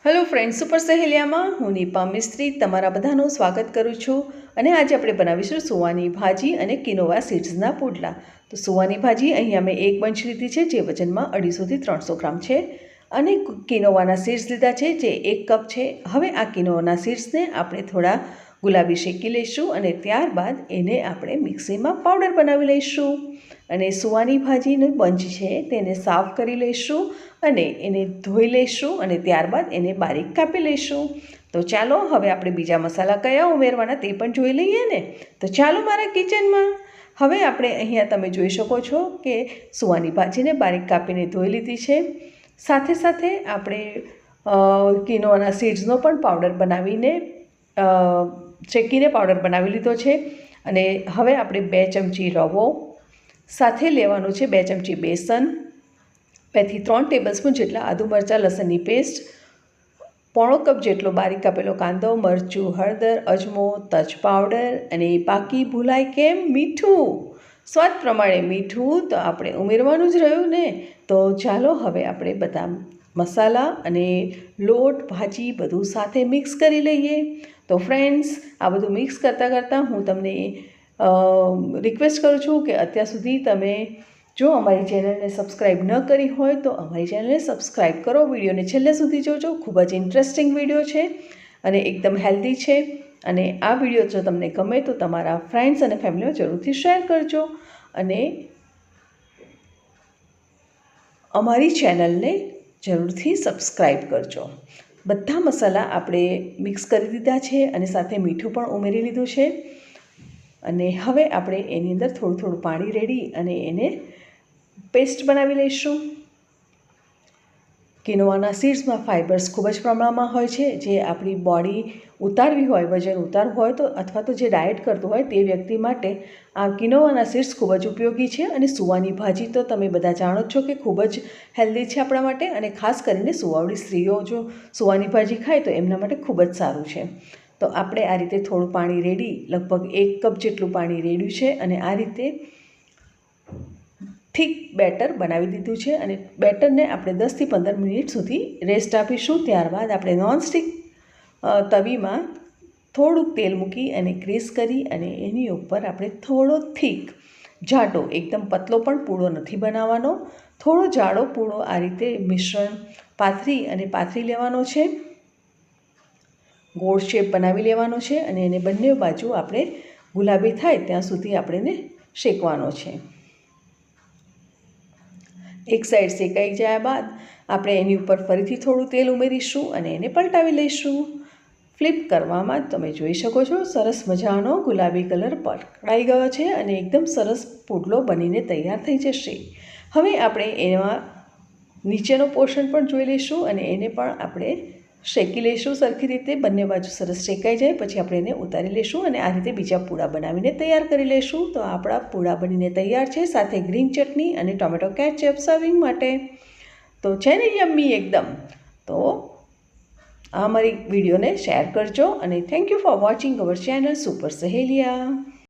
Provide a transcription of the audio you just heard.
Hello friend, super સહેલિયામાં હું Nipah મિસ્ત્રી તમારા બધાનું સ્વાગત કરું છું. અને આજે આપણે બનાવીશું સુવાની ભાજી અને કિનોવા સીડ્સના પુડલા. તો સુવાની ભાજી અહીંયા મેં એક બંચ લીધી છે, જે વજનમાં 250 થી 300 ગ્રામ છે. અને કિનોવાના સીડ્સ લીધા છે, જે 1 કપ છે. હવે આ કિનોવાના સીડ્સને આપણે થોડા ગુલાબી શેકી લઈશું અને ત્યારબાદ એને આપણે મિક્સીમાં પાવડર બનાવી લઈશું. અને સુવાની ભાજીનું બંચ છે તેને સાફ કરી લઈશું અને એને ધોઈ લઈશું અને ત્યારબાદ એને બારીક કાપી લઈશું. તો ચાલો હવે આપણે બીજા મસાલા કયા ઉમેરવાના તે પણ જોઈ લઈએ ને. તો ચાલો મારા કિચનમાં. હવે આપણે અહીંયા તમે જોઈ શકો છો કે સુવાની ભાજીને બારીક કાપીને ધોઈ લીધી છે. સાથે સાથે આપણે કિનોવાના સીડ્સનો પણ પાવડર બનાવીને શેકીને પાવડર બનાવી લીધો છે. અને હવે આપણે 2 ચમચી રવો સાથે લેવાનું છે, 2 ચમચી બેસન, 2 થી 3 ટેબલસ્પૂન જેટલા આદુ મરચાં લસણની પેસ્ટ, પોણો કપ જેટલો બારીક કાપેલો કાંદો, મરચું, હળદર, અજમો, તજ પાવડર અને બાકી ભૂલાય કેમ મીઠું. સ્વાદ પ્રમાણે મીઠું તો આપણે ઉમેરવાનું જ રહ્યું ને. તો ચાલો હવે આપણે બધા મસાલા અને લોટ ભાજી બધું સાથે મિક્સ કરી લઈએ. તો ફ્રેન્ડ્સ, આ બધું મિક્સ કરતાં હું તમને રિક્વેસ્ટ કરું છું કે અત્યાર સુધી તમે જો અમારી ચેનલને સબસ્ક્રાઈબ ન કરી હોય તો અમારી ચેનલને સબસ્ક્રાઈબ કરો. વિડીયોને છેલ્લે સુધી જોજો, ખૂબ જ ઇન્ટરેસ્ટિંગ વિડીયો છે અને એકદમ હેલ્ધી છે. અને આ વિડીયો જો તમને ગમે તો તમારા ફ્રેન્ડ્સ અને ફેમિલીમાં જરૂરથી શેર કરજો. અને અમારી ચેનલને જરૂરથી સબસ્ક્રાઈબ કરજો. બધા મસાલા આપણે મિક્સ કરી દીધા છે અને સાથે મીઠું પણ ઉમેરી લીધું છે. અને હવે આપણે એની અંદર થોડું પાણી રેડી અને એને પેસ્ટ બનાવી લઈશું. કિનોવાના સીડ્સમાં ફાઇબર્સ ખૂબ જ પ્રમાણમાં હોય છે, જે આપણી બોડી ઉતારવી હોય, વજન ઉતારવું હોય તો અથવા તો જે ડાયટ કરતું હોય તે વ્યક્તિ માટે આ કિનોવાના સીડ્સ ખૂબ જ ઉપયોગી છે. અને સુવાની ભાજી તો તમે બધા જાણો જ છો કે ખૂબ જ હેલ્ધી છે આપણા માટે. અને ખાસ કરીને સુવાવડી સ્ત્રીઓ જો સુવાની ભાજી ખાય તો એમના માટે ખૂબ જ સારું છે. તો આપણે આ રીતે થોડું પાણી રેડી, લગભગ 1 કપ જેટલું પાણી રેડ્યું છે અને આ રીતે થીક બેટર બનાવી દીધું છે. અને બેટરને આપણે 10 થી 15 મિનિટ સુધી રેસ્ટ આપીશું. ત્યારબાદ આપણે નોનસ્ટિક તવીમાં થોડુંક તેલ મૂકી અને ગ્રીસ કરી અને એની ઉપર આપણે થોડો થીક જાડો, એકદમ પતલો પણ પૂળો નથી બનાવવાનો, થોડો જાડો પૂળો આ રીતે મિશ્રણ પાથરી લેવાનો છે. ગોળ શેપ બનાવી લેવાનો છે અને એને બંને બાજુ આપણે ગુલાબી થાય ત્યાં સુધી આપણે શેકવાનો છે. એક સાઈડ શેકાઈ જાય બાદ આપણે એની ઉપર ફરીથી થોડું તેલ ઉમેરીશું અને એને પલટાવી લઈશું. ફ્લિપ કરવામાં તમે જોઈ શકો છો સરસ મજાનો ગુલાબી કલર પકડાઈ ગયો છે અને એકદમ સરસ પુડલો બનીને તૈયાર થઈ જશે. હવે આપણે એમાં નીચેનો પોર્શન પણ જોઈ લઈશું અને એને પણ આપણે શેકી લઈશું સરખી રીતે. બંને બાજુ સરસ શેકાઈ જાય પછી આપણે એને ઉતારી લઈશું અને આ રીતે બીજા પૂડા બનાવીને તૈયાર કરી લઈશું. તો આપણા પૂડા બનીને તૈયાર છે, સાથે ગ્રીન ચટણી અને ટોમેટો કેચઅપ સર્વિંગ માટે. તો છે ને યમ્મી એકદમ. તો આ અમારી વિડીયોને શેર કરજો અને thank you for watching our channel super સહેલિયા.